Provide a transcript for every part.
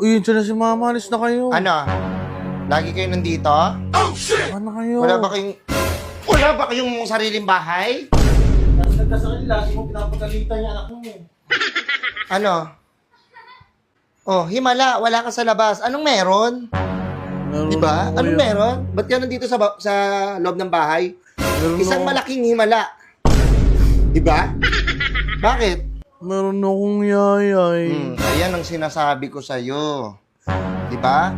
Uy, yun na si Mama. Alis na kayo. Ano? Lagi kayo nandito? Ano kayo? Wala ba kayong sariling bahay? Nagkasakali, lagi mo pinapagalitan niya anak mo. Ano? Oh, himala, wala ka sa labas. Anong meron? Diba? Anong meron? Ba't ka nandito sa loob ng bahay? Isang malaking himala. Diba? Bakit? Meron akong yayay. Ayan ang sinasabi ko sa'yo. Diba?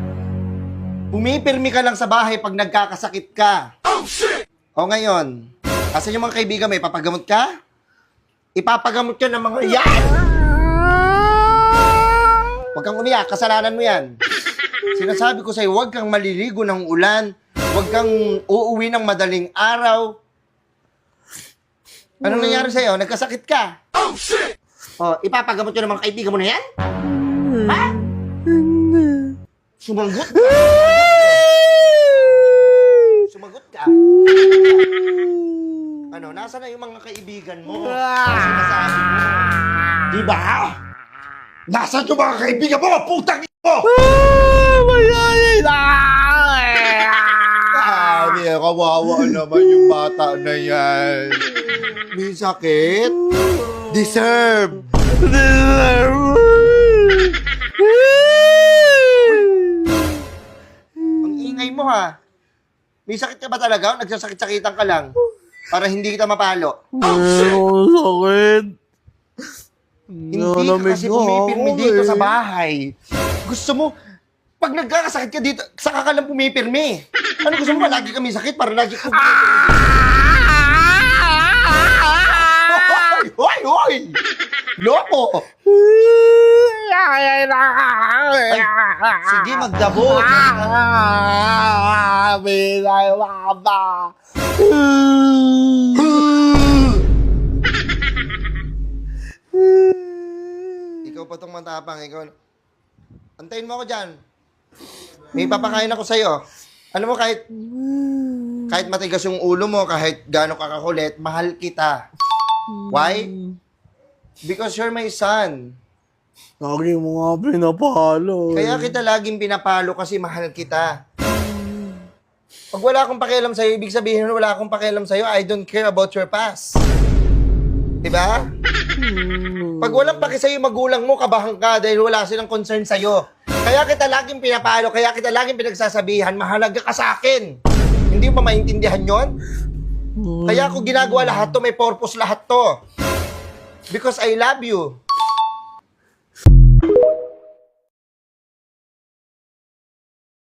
Pumipirmi ka lang sa bahay pag nagkakasakit ka. Oh, shit! O ngayon, asan yung mga kaibigan mo? Ipapagamot ka? Ipapagamot ka ng mga yan! Huwag kang umiyak, kasalanan mo yan. Sinasabi ko sa'yo, huwag kang maliligo ng ulan. Huwag kang uuwi ng madaling araw. Anong nangyari sa'yo? Nagkasakit ka? Oh, shit! O, ipapagamot yun ng mga kaibigan mo na yan? Ha? Sumagot ka? Sumagot ka? Ano, nasa na yung mga kaibigan mo? Sinasabi mo. Diba? Nasaan yung mga kaibigan mo? Putang mo! Mayayay na! Kawawa naman yung bata na yan. May sakit? Deserve! Ang ingay mo ha. May sakit ka ba talaga? Nagsasakit-sakitan ka lang. Para hindi kita mapalo. Meron sakit. Hindi ka kasi pumipirmi dito sa bahay. Gusto mo, pag nagkakasakit ka dito, saka ka lang pumipirmi. Ano gusto mo ba? Lagi kami sakit para lagi kami Hoy! Hoy! Loko! Ay, sige, magdabot. Ikaw pa tong matapang. Ikaw. Antayin mo ako dyan. May papakain ako sa'yo. Alam mo, kahit matigas yung ulo mo, kahit gaano ka kakulit, mahal kita. Why? Because you're my son. Lagi mo nga pinapalo. Kaya kita laging pinapalo kasi mahal kita. Pag wala akong pakialam sa'yo, ibig sabihin wala akong pakialam sa'yo, I don't care about your past. Diba? Pag walang paki sa'yo, magulang mo, kabahan ka dahil wala silang concern sa'yo. Kaya kita laging pinapalo, kaya kita laging pinagsasabihan, mahalaga ka sa akin. Hindi mo ba maintindihan yon? Kaya ako ginagawa lahat to, may purpose lahat to. Because I love you.